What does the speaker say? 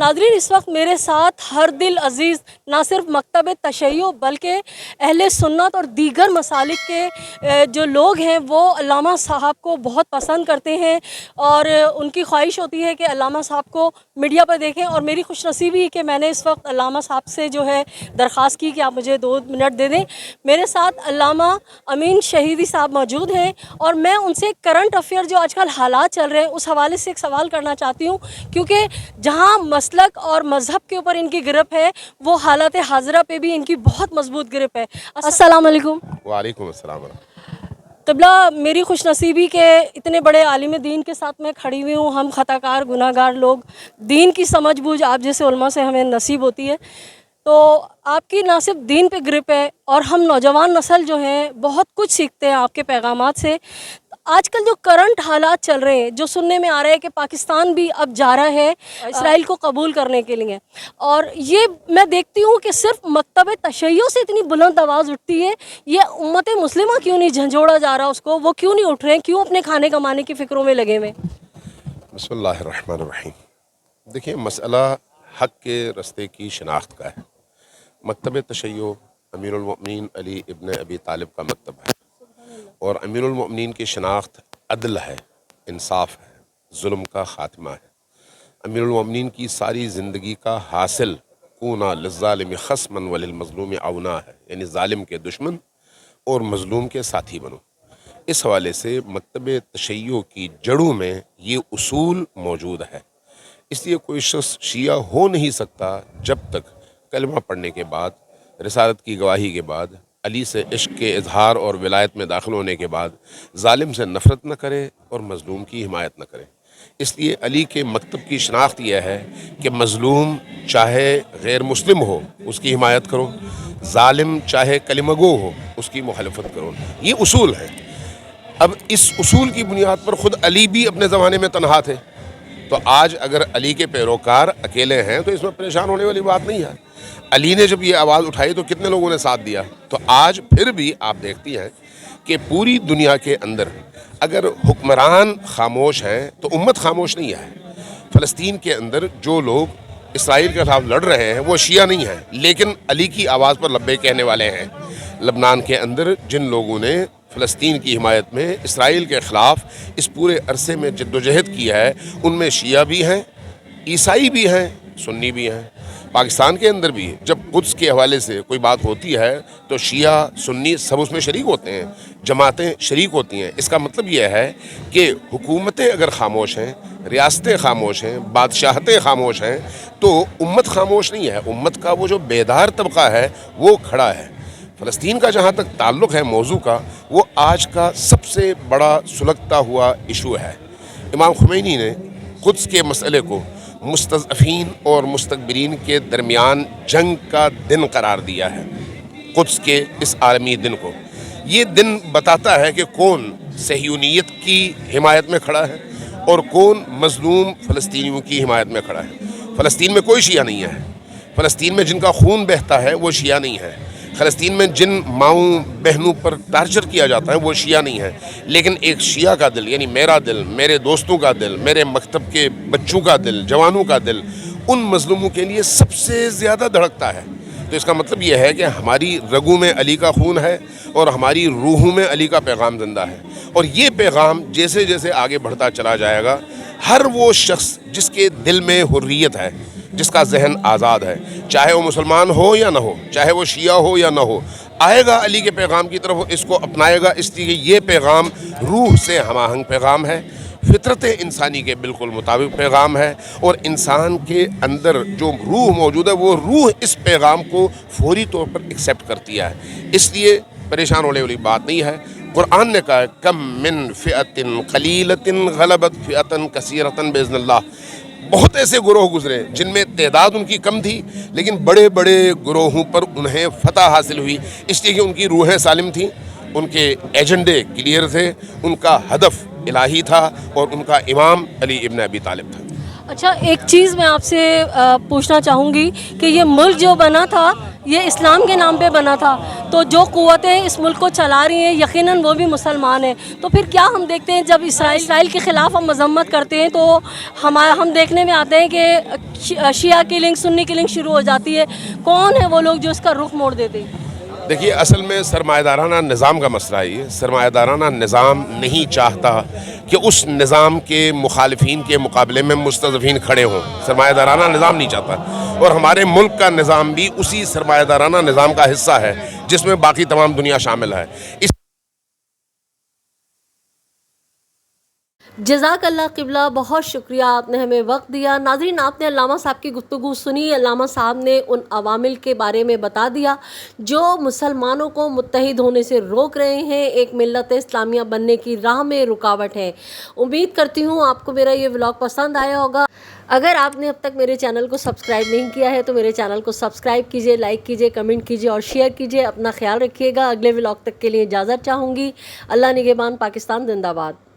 नाज़रीन, इस वक्त मेरे साथ हर दिल अज़ीज़ ना सिर्फ मकतब तशय्युअ बल्कि अहले सुन्नत और दीगर मसालिक के जो लोग हैं वो अल्लामा साहब को बहुत पसंद करते हैं और उनकी ख्वाहिश होती है कि अल्लामा साहब को मीडिया पर देखें। और मेरी खुशनसीबी कि मैंने इस वक्त अल्लामा साहब से जो है दरख्वास्त की कि आप मुझे 2 मिनट दे दें। मेरे साथ अल्लामा अमीन शहीदी साहब मौजूद हैं और मैं उनसे करंट अफेयर जो आजकल हालात चल रहे हैं उस हवाले से एक सवाल करना चाहती हूँ, क्योंकि जहाँ मसलक और मज़हब के ऊपर इनकी गिरफ़ है वो हालात हाज़िरा पे भी इनकी बहुत मजबूत गिरफ़ है। अस्सलाम वालेकुम। वालेकुम अस्सलाम। क़िबला, मेरी खुशनसीबी के इतने बड़े आलिम दीन के साथ मैं खड़ी हुई हूँ। हम ख़ताकार गुनाहगार लोग, दीन की समझ बूझ आप जैसे उलमा से हमें नसीब होती है। तो आपकी ना सिर्फ दीन पे ग्रिप है और हम नौजवान नस्ल जो हैं बहुत कुछ सीखते हैं आपके पैगामात से। आजकल जो करंट हालात चल रहे हैं, जो सुनने में आ रहा है कि पाकिस्तान भी अब जा रहा है इसराइल को कबूल करने के लिए, और ये मैं देखती हूँ कि सिर्फ मकतब तशय्युअ से इतनी बुलंद आवाज़ उठती है, ये उम्मत मुस्लिमा क्यों नहीं झंझोड़ा जा रहा उसको, वो क्यों नहीं उठ रहे हैं, क्यों अपने खाने कमाने की फ़िक्रों में लगे हुए? बिस्मिल्लाहिर्रहमानिर्रहीम। देखिए, मसला हक़ के रस्ते की शनाख्त का है। मकतब तशय्युअ अमीरुल मोमिनीन अली इब्न अबी तालिब का मकतब है और अमीरुल मोमिनीन की शनाख्त अदल है, इंसाफ है, जुल्म का ख़ात्मा है। अमीरुल मोमिनीन की सारी ज़िंदगी का हासिल कूना लिज़्ज़ालिम ख़स्मन वलिल मज़लूम औना है, यानी ज़ालिम के दुश्मन और मज़लूम के साथी बनो। इस हवाले से मकतब तशय्युअ की जड़ों में ये उसूल मौजूद है। इसलिए कोई शख्स शिया हो नहीं सकता जब तक कलमा पढ़ने के बाद, रिसालत की गवाही के बाद, अली से इश्क के इजहार और विलायत में दाखिल होने के बाद जालिम से नफ़रत न करे और मज़लूम की हिमायत न करे। इसलिए अली के मकतब की शनाख्त यह है कि मज़लूम चाहे गैर मुस्लिम हो उसकी हिमायत करो, जालिम चाहे कलिमगो हो उसकी मुखालफत करो। ये उसूल है। अब इस उसूल की बुनियाद पर ख़ुद अली भी अपने ज़माने में तन्हा थे, तो आज अगर अली के पैरोकार अकेले हैं तो इसमें परेशान होने वाली बात नहीं है। अली ने जब ये आवाज़ उठाई तो कितने लोगों ने साथ दिया। तो आज फिर भी आप देखती हैं कि पूरी दुनिया के अंदर अगर हुक्मरान खामोश हैं तो उम्मत खामोश नहीं है। फ़लस्तीन के अंदर जो लोग इसराइल के खिलाफ लड़ रहे हैं वो शिया नहीं हैं, लेकिन अली की आवाज़ पर लब्बे कहने वाले हैं। लबनान के अंदर जिन लोगों ने फ़लस्तीन की हिमायत में इसराइल के ख़िलाफ़ इस पूरे अरसे में जद्दोजहद किया है, उनमें शिया भी हैं, ईसाई भी हैं, सुन्नी भी हैं। पाकिस्तान के अंदर भी जब कुद्स के हवाले से कोई बात होती है तो शिया सुन्नी सब उसमें शरीक होते हैं, जमातें शरीक होती हैं। इसका मतलब यह है कि हुकूमतें अगर खामोश हैं, रियासतें खामोश हैं, बादशाहतें खामोश हैं, तो उम्मत खामोश नहीं है। उम्मत का वो जो बेदार तबका है वो खड़ा है। फ़लस्तीन का जहाँ तक ताल्लुक़ है मौजू का, वो आज का सबसे बड़ा सुलगता हुआ इशू है। इमाम खुमैनी ने कुद्स के मसले को मुस्तज़अफ़ीन और मुस्तकबिरीन के दरमियान जंग का दिन करार दिया है। कुद्स के इस आलमी दिन को, ये दिन बताता है कि कौन सहयूनियत की हिमायत में खड़ा है और कौन मज़लूम फ़लस्तीनियों की हिमायत में खड़ा है। फ़लस्तीन में कोई शिया नहीं है। फ़लस्तीन में जिनका खून बहता है वो शिया नहीं है। फ़लस्तीन में जिन माऊँ बहनों पर टार्चर किया जाता है वो शिया नहीं है। लेकिन एक शिया का दिल, यानी मेरा दिल, मेरे दोस्तों का दिल, मेरे मकतब के बच्चों का दिल, जवानों का दिल उन मज़लूमों के लिए सबसे ज़्यादा धड़कता है। तो इसका मतलब यह है कि हमारी रगों में अली का खून है और हमारी रूहों में अली का पैगाम ज़िंदा है। और ये पैगाम जैसे जैसे आगे बढ़ता चला जाएगा, हर वो शख्स जिसके दिल में हुर्रियत है, जिसका जहन आज़ाद है, चाहे वो मुसलमान हो या ना हो, चाहे वो शिया हो या ना हो, आएगा अली के पैगाम की तरफ, इसको अपनाएगा। इसलिए ये पैगाम रूह से हमाहंग पैगाम है, फितरत इंसानी के बिल्कुल मुताबिक पैगाम है। और इंसान के अंदर जो रूह मौजूद है वो रूह इस पैगाम को फौरी तौर पर एक्सेप्ट करती है। इसलिए परेशान होने वाली बात नहीं है। कुरान ने कहा, कम मिन फ़िअतिन क़लीलतिन ग़लबत फ़िअतन कसीरतन बिइज़्निल्लाह। बहुत ऐसे गुरोह गुजरे जिनमें तादाद उनकी कम थी, लेकिन बड़े बड़े गुरोहों पर उन्हें फतह हासिल हुई, इसलिए कि उनकी रूहें सालिम थीं, उनके एजेंडे क्लियर थे, उनका हदफ इलाही था और उनका इमाम अली इब्न अबी तालिब था। अच्छा, एक चीज़ मैं आपसे पूछना चाहूँगी कि ये मुल्क जो बना था ये इस्लाम के नाम पे बना था, तो जो क़ुव्वतें इस मुल्क को चला रही हैं यकीनन वो भी मुसलमान हैं, तो फिर क्या हम देखते हैं जब इसराइल के ख़िलाफ़ हम मज़म्मत करते हैं तो हम देखने में आते हैं कि शिया किलिंग सुन्नी किलिंग शुरू हो जाती है। कौन है वो लोग जो इसका रुख मोड़ देते हैं? देखिए, असल में सरमायादाराना निज़ाम का मसला है ये। सरमायादाराना निज़ाम नहीं चाहता कि उस निज़ाम के मुखालिफिन के मुकाबले में मुस्तज़फ़ीन खड़े हों। सरमायादाराना निज़ाम नहीं चाहता, और हमारे मुल्क का निज़ाम भी उसी सरमायादाराना निज़ाम का हिस्सा है जिसमें बाकी तमाम दुनिया शामिल है। इस जज़ाकल्लाह क़िबला, बहुत शुक्रिया आपने हमें वक्त दिया। नाज़रीन, आपने अल्लामा साहब की गुफ्तगू सुनी। अल्लामा साहब ने उन अवामिल के बारे में बता दिया जो मुसलमानों को मुत्तहिद होने से रोक रहे हैं, एक मिल्लत इस्लामिया बनने की राह में रुकावट है। उम्मीद करती हूँ आपको मेरा ये व्लॉग पसंद आया होगा। अगर आपने अब तक मेरे चैनल को सब्सक्राइब नहीं किया है तो मेरे चैनल को सब्सक्राइब कीजिए, लाइक कीजिए, कमेंट कीजिए और शेयर कीजिए। अपना ख्याल रखिएगा। अगले व्लॉग तक के लिए इजाज़त चाहूँगी। अल्लाह निगहबान, पाकिस्तान जिंदाबाद।